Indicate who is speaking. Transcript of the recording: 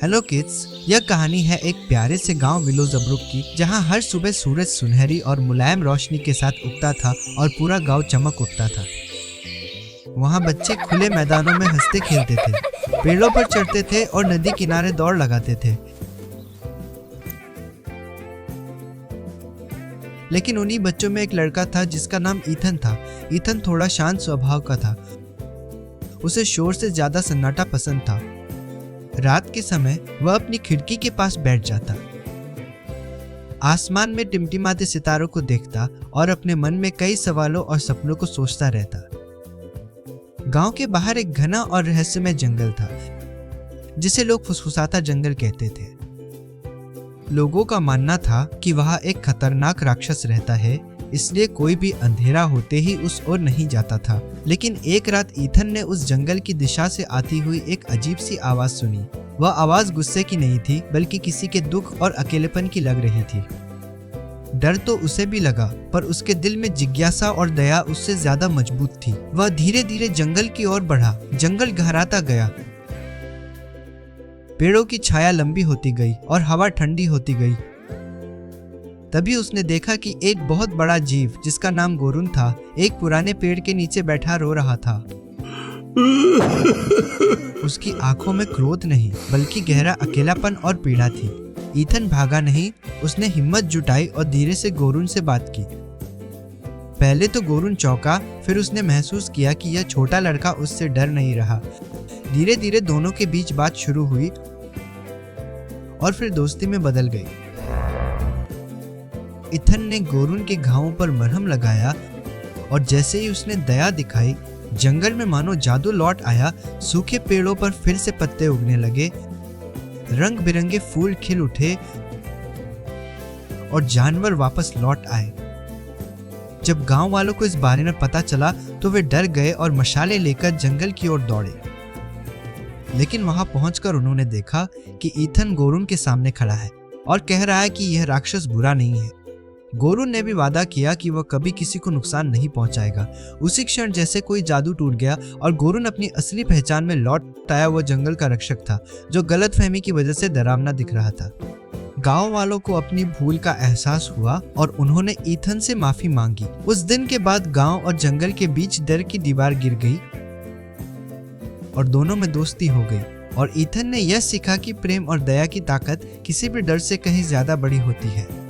Speaker 1: Hello kids, यह कहानी है एक प्यारे से गांव विलो जबरुक की, जहां हर सुबह सूरज सुनहरी और मुलायम रोशनी के साथ उगता था और पूरा गांव चमक उठता था। वहां बच्चे खुले मैदानों में हंसते खेलते थे, पेड़ों पर चढ़ते थे और नदी किनारे दौड़ लगाते थे। लेकिन उन्हीं बच्चों में एक लड़का था जिसका नाम ईथन था। ईथन थोड़ा शांत स्वभाव का था। उसे शोर से ज्यादा सन्नाटा पसंद था। रात के समय वह अपनी खिड़की के पास बैठ जाता, आसमान में टिमटिमाते सितारों को देखता और अपने मन में कई सवालों और सपनों को सोचता रहता। गांव के बाहर एक घना और रहस्यमय जंगल था, जिसे लोग फुसफुसाता जंगल कहते थे। लोगों का मानना था कि वहां एक खतरनाक राक्षस रहता है, इसलिए कोई भी अंधेरा होते ही उस ओर नहीं जाता था। लेकिन एक रात ईथन ने उस जंगल की दिशा से आती हुई एक अजीब सी आवाज सुनी। वह आवाज गुस्से की नहीं थी, बल्कि किसी के दुख और अकेलेपन की लग रही थी। डर तो उसे भी लगा, पर उसके दिल में जिज्ञासा और दया उससे ज्यादा मजबूत थी। वह धीरे धीरे जंगल की ओर बढ़ा। जंगल गहराता गया, पेड़ों की छाया लंबी होती गई और हवा ठंडी होती गई। तभी उसने देखा कि एक बहुत बड़ा जीव, जिसका नाम गोरुन था, एक पुराने पेड़ के नीचे बैठा रो रहा था। उसकी आंखों में क्रोध नहीं, बल्कि गहरा अकेलापन और पीड़ा थी। ईथन भागा नहीं, उसने हिम्मत जुटाई और धीरे से गोरुन से बात की। पहले तो गोरुन चौंका, फिर उसने महसूस किया कि यह छोटा लड़का उससे डर नहीं रहा। धीरे धीरे दोनों के बीच बात शुरू हुई और फिर दोस्ती में बदल गई। ईथन ने गोरुन के घावों पर मरहम लगाया और जैसे ही उसने दया दिखाई, जंगल में मानो जादू लौट आया। सूखे पेड़ों पर फिर से पत्ते उगने लगे, रंग बिरंगे फूल खिल उठे और जानवर वापस लौट आए। जब गांव वालों को इस बारे में पता चला तो वे डर गए और मशाले लेकर जंगल की ओर दौड़े। लेकिन वहां पहुंचकर उन्होंने देखा कि ईथन गोरुन के सामने खड़ा है और कह रहा है कि यह राक्षस बुरा नहीं है। गोरुन ने भी वादा किया कि वह कभी किसी को नुकसान नहीं पहुंचाएगा। उसी क्षण जैसे कोई जादू टूट गया और गोरुन अपनी असली पहचान में लौट आया। वह जंगल का रक्षक था, जो गलतफहमी की वजह से डरावना दिख रहा था। गांव वालों को अपनी भूल का एहसास हुआ और उन्होंने ईथन से माफी मांगी। उस दिन के बाद गांव और जंगल के बीच डर की दीवार गिर गई और दोनों में दोस्ती हो गई। और ईथन ने यह सीखा कि प्रेम और दया की ताकत किसी भी डर से कहीं ज्यादा बड़ी होती है।